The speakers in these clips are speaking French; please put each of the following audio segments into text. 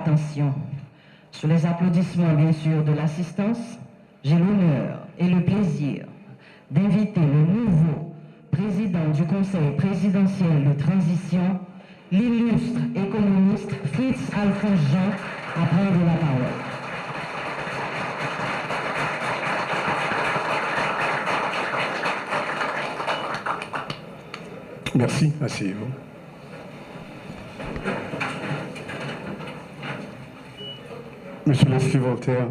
Attention, sous les applaudissements bien sûr de l'assistance, j'ai l'honneur et le plaisir d'inviter le nouveau président du Conseil présidentiel de transition, l'illustre économiste Fritz Alphonse Jean, à prendre la parole. Merci, asseyez-vous. Monsieur Leslie Voltaire,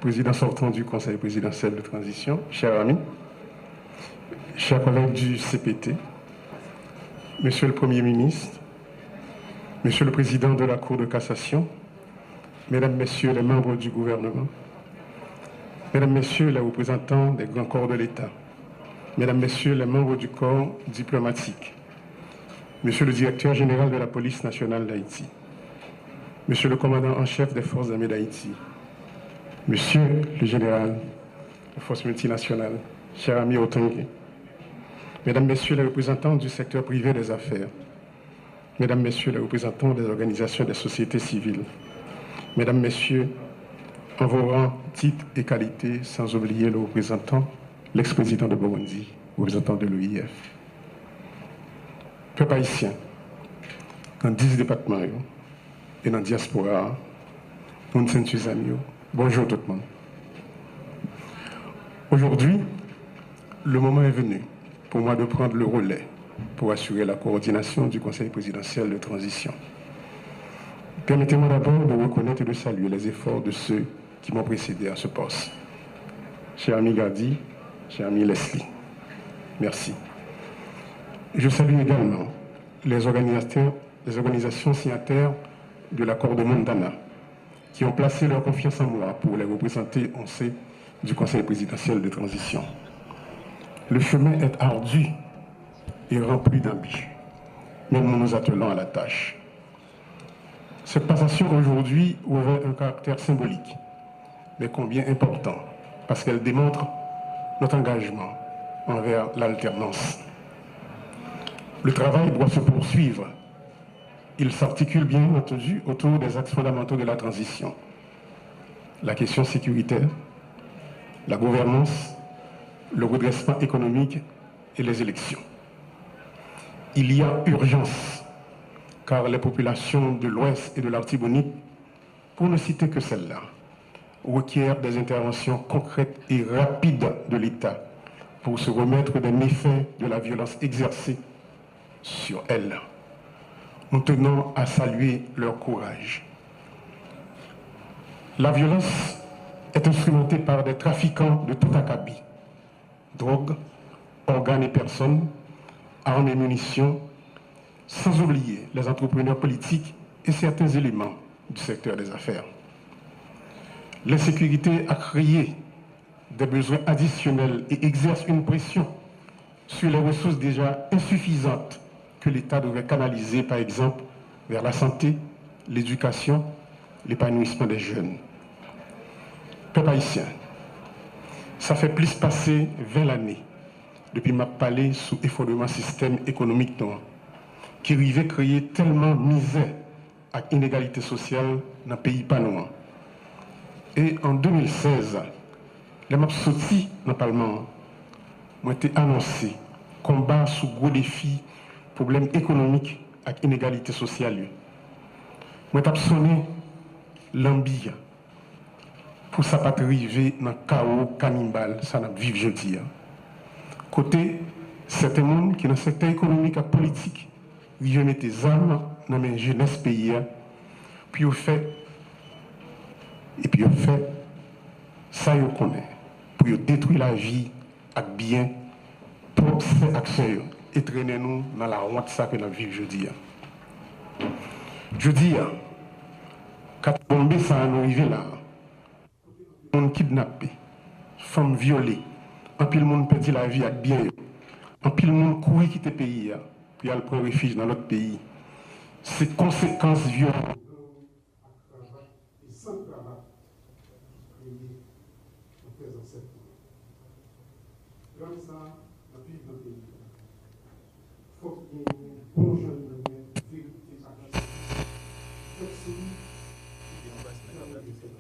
président sortant du Conseil présidentiel de transition, chers amis, chers collègues du CPT, Monsieur le Premier ministre, Monsieur le Président de la Cour de cassation, Mesdames, Messieurs les membres du gouvernement, Mesdames, Messieurs les représentants des grands corps de l'État, Mesdames, Messieurs les membres du corps diplomatique, Monsieur le Directeur général de la Police nationale d'Haïti, Monsieur le commandant en chef des forces armées d'Haïti, Monsieur le général des forces multinationales, cher ami Otongue, Mesdames, Messieurs les représentants du secteur privé des affaires, Mesdames, Messieurs les représentants des organisations des sociétés civiles, Mesdames, Messieurs, en vos rangs, titres et qualités, sans oublier le représentant, l'ex-président de Burundi, représentant de l'OIF. Peuple haïtien, dans 10 départements, et dans la diaspora, bonjour tout le monde. Aujourd'hui, le moment est venu pour moi de prendre le relais pour assurer la coordination du Conseil présidentiel de transition. Permettez-moi d'abord de reconnaître et de saluer les efforts de ceux qui m'ont précédé à ce poste. Cher ami Gardi, cher ami Leslie, merci. Je salue également les organisations signataires de l'accord de Mondana, qui ont placé leur confiance en moi pour les représenter au sein du Conseil présidentiel de transition. Le chemin est ardu et rempli d'embûches, mais nous nous attelons à la tâche. Cette passation aujourd'hui revêt un caractère symbolique, mais combien important, parce qu'elle démontre notre engagement envers l'alternance. Le travail doit se poursuivre. Il s'articule bien entendu autour des axes fondamentaux de la transition. La question sécuritaire, la gouvernance, le redressement économique et les élections. Il y a urgence, car les populations de l'Ouest et de l'Artibonite, pour ne citer que celles-là, requièrent des interventions concrètes et rapides de l'État pour se remettre des méfaits de la violence exercée sur elles. Nous tenons à saluer leur courage. La violence est instrumentée par des trafiquants de tout acabit. Drogue, organes et personnes, armes et munitions, sans oublier les entrepreneurs politiques et certains éléments du secteur des affaires. L'insécurité a créé des besoins additionnels et exerce une pression sur les ressources déjà insuffisantes que l'État devrait canaliser, par exemple, vers la santé, l'éducation, l'épanouissement des jeunes. Peuple haïtien, ça fait plus passer 20 années depuis ma palais sous effondrement système économique qui arrivait à créer tellement misère et inégalité sociale dans le pays panois. Et en 2016, les maps sortis dans le Parlement ont été annoncés combat sous gros défis, problèmes économiques et inégalité sociale. Moi, j'ai sonné l'ambition pour ça pas arriver dans le chaos cannibale, ça n'a vivre jeudi. Côté certains monde qui dans le secteur économique et politique, ils mettent des armes dans les jeunesse pays, puis au fait, ça ils connaissent pour détruire la vie avec bien pour ces actions et traîner nous dans la honte ça que nous vivons jeudi. Jeudi, quand bombé ça nous arrivé là, on kidnappé, femmes violées, un pile monde perdit la vie avec bien, un pile monde courir quitter le pays, puis aller prendre refuge dans l'autre pays. Ces conséquences violentes.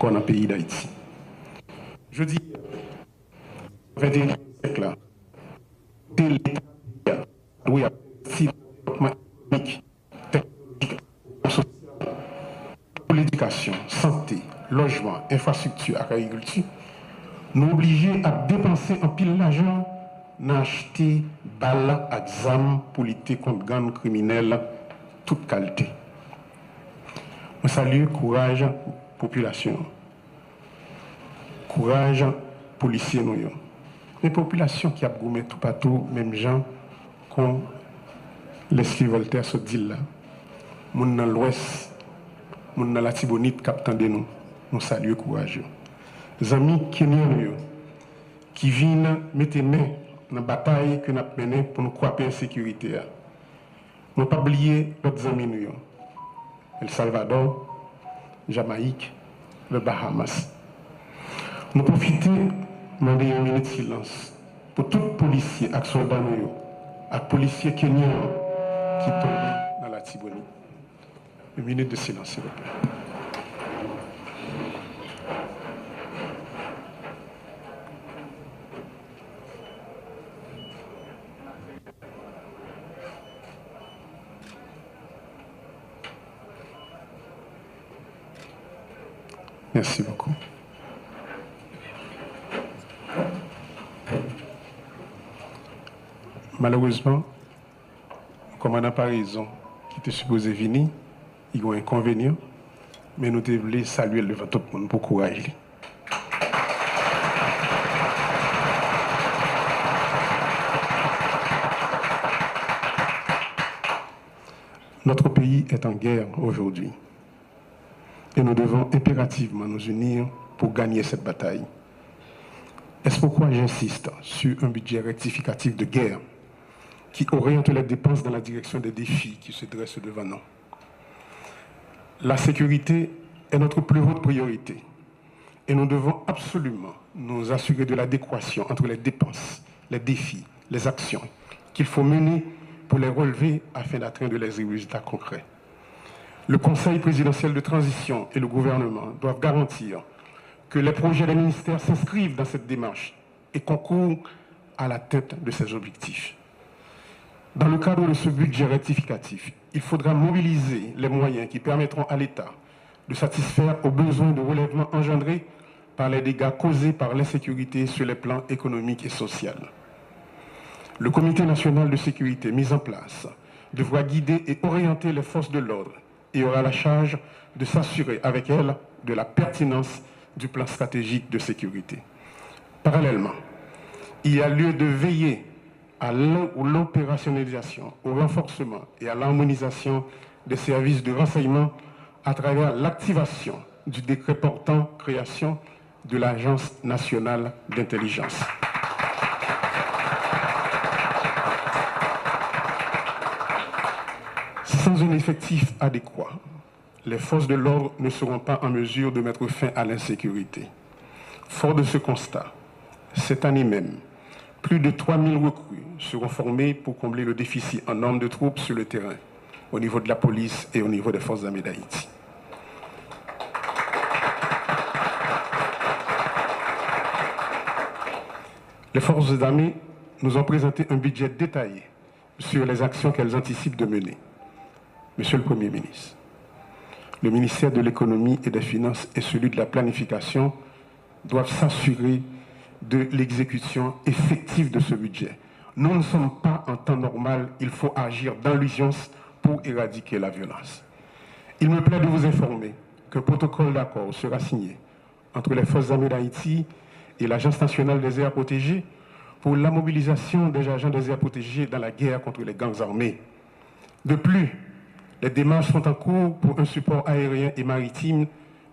qu'on a dans le pays d'Haïti. Je dis, au XXIe siècle, là, l'État doit investir dans le développement économique, technologique, social, pour l'éducation, santé, logement, infrastructure et agriculture. Nous obligés à dépenser un pile d'argent dans acheter balles et examens pour lutter contre gangs criminels toute qualité. Je salue le courage de la population, courage policiers nous. Les populations qui ont gommé tout partout, même gens, comme Leslie Voltaire se dit là, moun dans l'ouest, moun dans la Tibonite, captant de nous saluons courage. Les amis kenyans qui viennent mettre main dans la bataille que nous avons menée pour nous croiser en sécurité. Nous ne pas oublier d'autres amis nous. El Salvador, Jamaïque, le Bahamas. Nous profitons de une minute de silence pour tous les policiers et soldats et les policiers kenyans qui tombent dans la Tibonite. Une minute de silence, s'il vous plaît. Merci beaucoup. Malheureusement, le commandant Parison, qui était supposé venir, il y a un inconvénient, mais nous devons saluer devant tout le monde pour courage. Notre pays est en guerre aujourd'hui. Et nous devons impérativement nous unir pour gagner cette bataille. Est-ce pourquoi j'insiste sur un budget rectificatif de guerre qui oriente les dépenses dans la direction des défis qui se dressent devant nous. La sécurité est notre plus haute priorité et nous devons absolument nous assurer de l'adéquation entre les dépenses, les défis, les actions qu'il faut mener pour les relever afin d'atteindre les résultats concrets. Le Conseil présidentiel de transition et le gouvernement doivent garantir que les projets des ministères s'inscrivent dans cette démarche et concourent à l'atteinte de ces objectifs. Dans le cadre de ce budget rectificatif, il faudra mobiliser les moyens qui permettront à l'État de satisfaire aux besoins de relèvement engendrés par les dégâts causés par l'insécurité sur les plans économiques et sociaux. Le Comité national de sécurité mis en place devra guider et orienter les forces de l'ordre et aura la charge de s'assurer avec elles de la pertinence du plan stratégique de sécurité. Parallèlement, il y a lieu de veiller à l'opérationnalisation, au renforcement et à l'harmonisation des services de renseignement à travers l'activation du décret portant création de l'Agence nationale d'intelligence. Sans un effectif adéquat, les forces de l'ordre ne seront pas en mesure de mettre fin à l'insécurité. Fort de ce constat, cette année même, plus de 3000 recrues seront formées pour combler le déficit en nombre de troupes sur le terrain, au niveau de la police et au niveau des forces armées d'Haïti. Les forces armées nous ont présenté un budget détaillé sur les actions qu'elles anticipent de mener. Monsieur le Premier ministre, le ministère de l'économie et des finances et celui de la planification doivent s'assurer de l'exécution effective de ce budget. Nous ne sommes pas en temps normal, il faut agir dans l'urgence pour éradiquer la violence. Il me plaît de vous informer qu'un protocole d'accord sera signé entre les forces armées d'Haïti et l'Agence nationale des aires protégées pour la mobilisation des agents des aires protégées dans la guerre contre les gangs armés. De plus, les démarches sont en cours pour un support aérien et maritime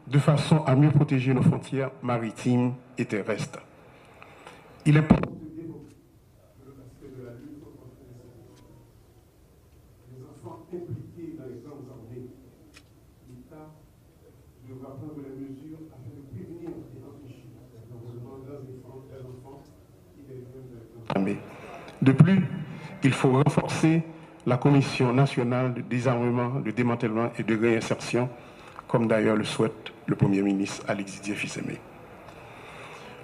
de façon à mieux protéger nos frontières maritimes et terrestres. Il est important de développer l'aspect de la lutte contre les enfants impliqués dans les gangs armés. L'État devra prendre les mesures afin de prévenir et empêcher l'enrôlement des enfants et des jeunes dans les gangs armés. De plus, il faut renforcer la Commission nationale de désarmement, de démantèlement et de réinsertion, comme d'ailleurs le souhaite le Premier ministre Alexis Didier Fils-Aimé.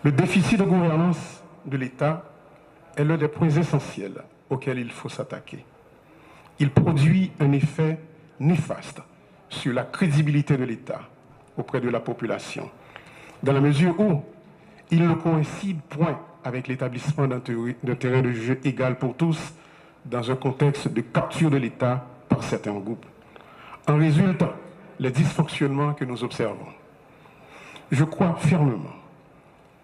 Le déficit de gouvernance de l'État est l'un des points essentiels auxquels il faut s'attaquer. Il produit un effet néfaste sur la crédibilité de l'État auprès de la population, dans la mesure où il ne coïncide point avec l'établissement d'un terrain de jeu égal pour tous dans un contexte de capture de l'État par certains groupes. En résultent les dysfonctionnements que nous observons. Je crois fermement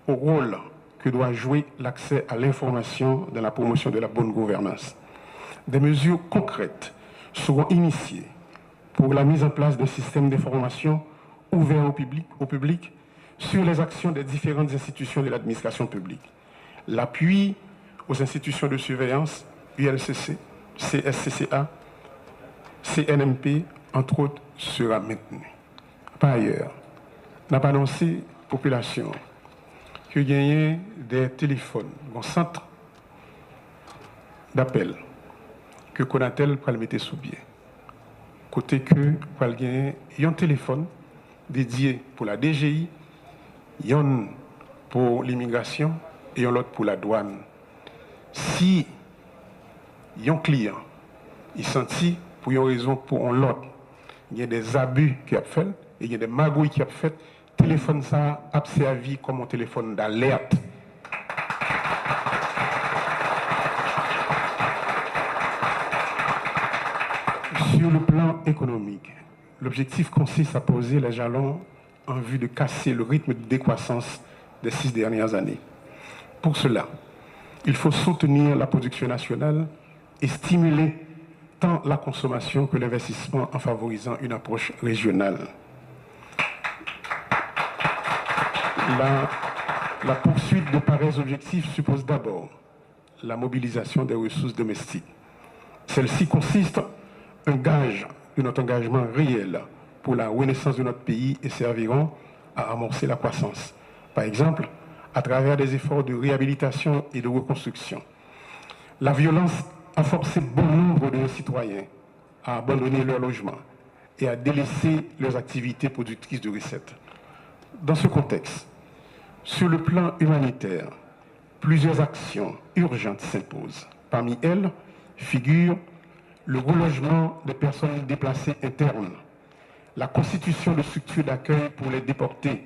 au rôle que doit jouer l'accès à l'information dans la promotion de la bonne gouvernance. Des mesures concrètes seront initiées pour la mise en place d'un système d'information ouvert au public sur les actions des différentes institutions de l'administration publique. L'appui aux institutions de surveillance, ULCC, CSCCA, CNMP, entre autres, sera maintenu. Par ailleurs, n'a pas annoncé à la population que gagner des téléphones, un centre d'appel que Konatel peut le mettre sous pied. Côté que peut gagner un téléphone dédié pour la DGI, un pour l'immigration et un autre pour la douane. Si un client il sentit pour une raison pour l'autre, il y a des abus qui a fait, et il y a des magouilles qui a fait, téléphone ça a servi comme un téléphone d'alerte. Sur le plan économique, l'objectif consiste à poser les jalons en vue de casser le rythme de décroissance des 6 dernières années. Pour cela, il faut soutenir la production nationale et stimuler tant la consommation que l'investissement en favorisant une approche régionale. La poursuite de pareils objectifs suppose d'abord la mobilisation des ressources domestiques. Celle-ci consiste un gage de notre engagement réel pour la renaissance de notre pays et serviront à amorcer la croissance. Par exemple, à travers des efforts de réhabilitation et de reconstruction. La violence a forcé bon nombre de nos citoyens à abandonner leur logement et à délaisser leurs activités productrices de recettes. Dans ce contexte, sur le plan humanitaire, plusieurs actions urgentes s'imposent. Parmi elles figurent le relogement des personnes déplacées internes, la constitution de structures d'accueil pour les déportés,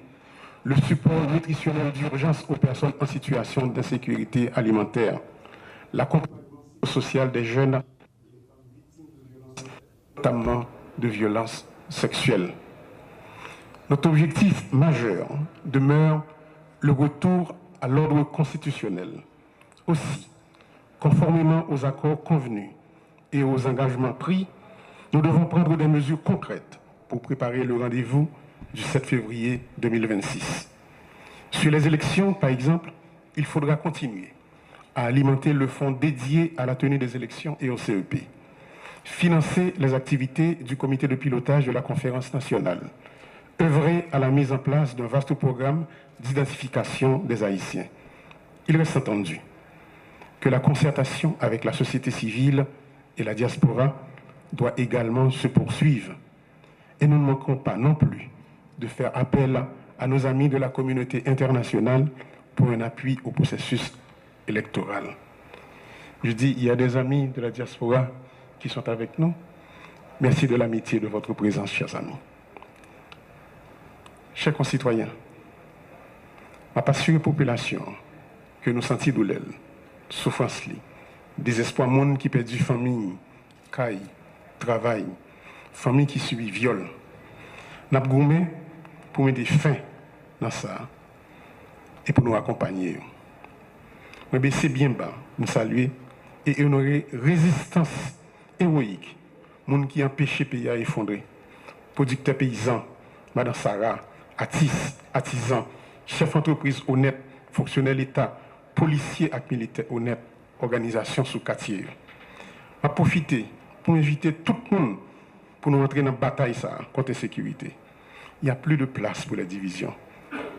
le support nutritionnel d'urgence aux personnes en situation d'insécurité alimentaire, l'accompagnement social des jeunes, notamment de violences sexuelles. Notre objectif majeur demeure le retour à l'ordre constitutionnel. Aussi, conformément aux accords convenus et aux engagements pris, nous devons prendre des mesures concrètes pour préparer le rendez-vous du 7 février 2026. Sur les élections, par exemple, il faudra continuer à alimenter le fonds dédié à la tenue des élections et au CEP, financer les activités du comité de pilotage de la conférence nationale, œuvrer à la mise en place d'un vaste programme d'identification des Haïtiens. Il reste entendu que la concertation avec la société civile et la diaspora doit également se poursuivre. Et nous ne manquerons pas non plus de faire appel à nos amis de la communauté internationale pour un appui au processus électoral. Je dis, il y a des amis de la diaspora qui sont avec nous. Merci de l'amitié de votre présence, chers amis. Chers concitoyens, ma passion et population que nous sentons douleur, souffrance, désespoir, monde qui perd famille, caille, travail, famille qui subit viol. Nous avons gourmé pour mettre fin dans ça et pour nous accompagner. Je baisser bien bas, nous saluer et honorer résistance héroïque, monde qui empêche le pays à effondrer. Producteurs paysans, Madame Sarah, artisans, chefs d'entreprise honnêtes, fonctionnaires l'État, policiers et militaires honnêtes, organisations sous quartier. Je vais profiter pour inviter tout le monde pour nous entrer dans la bataille contre la sécurité. Il n'y a plus de place pour les divisions.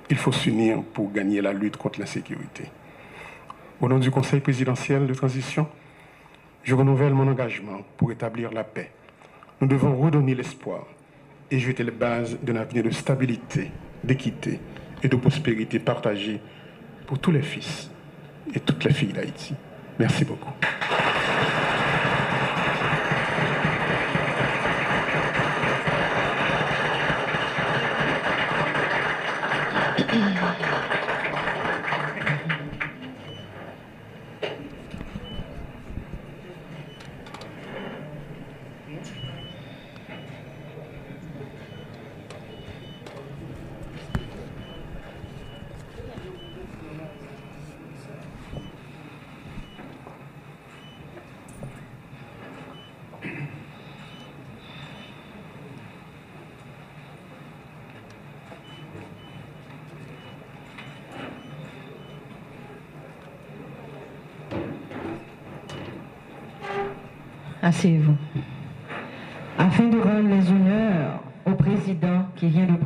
Il faut s'unir pour gagner la lutte contre l'insécurité. Au nom du Conseil présidentiel de transition, je renouvelle mon engagement pour établir la paix. Nous devons redonner l'espoir et jeter les bases d'un avenir de stabilité, d'équité et de prospérité partagée pour tous les fils et toutes les filles d'Haïti. Merci beaucoup. Asseyez-vous. Afin de rendre les honneurs au président qui vient de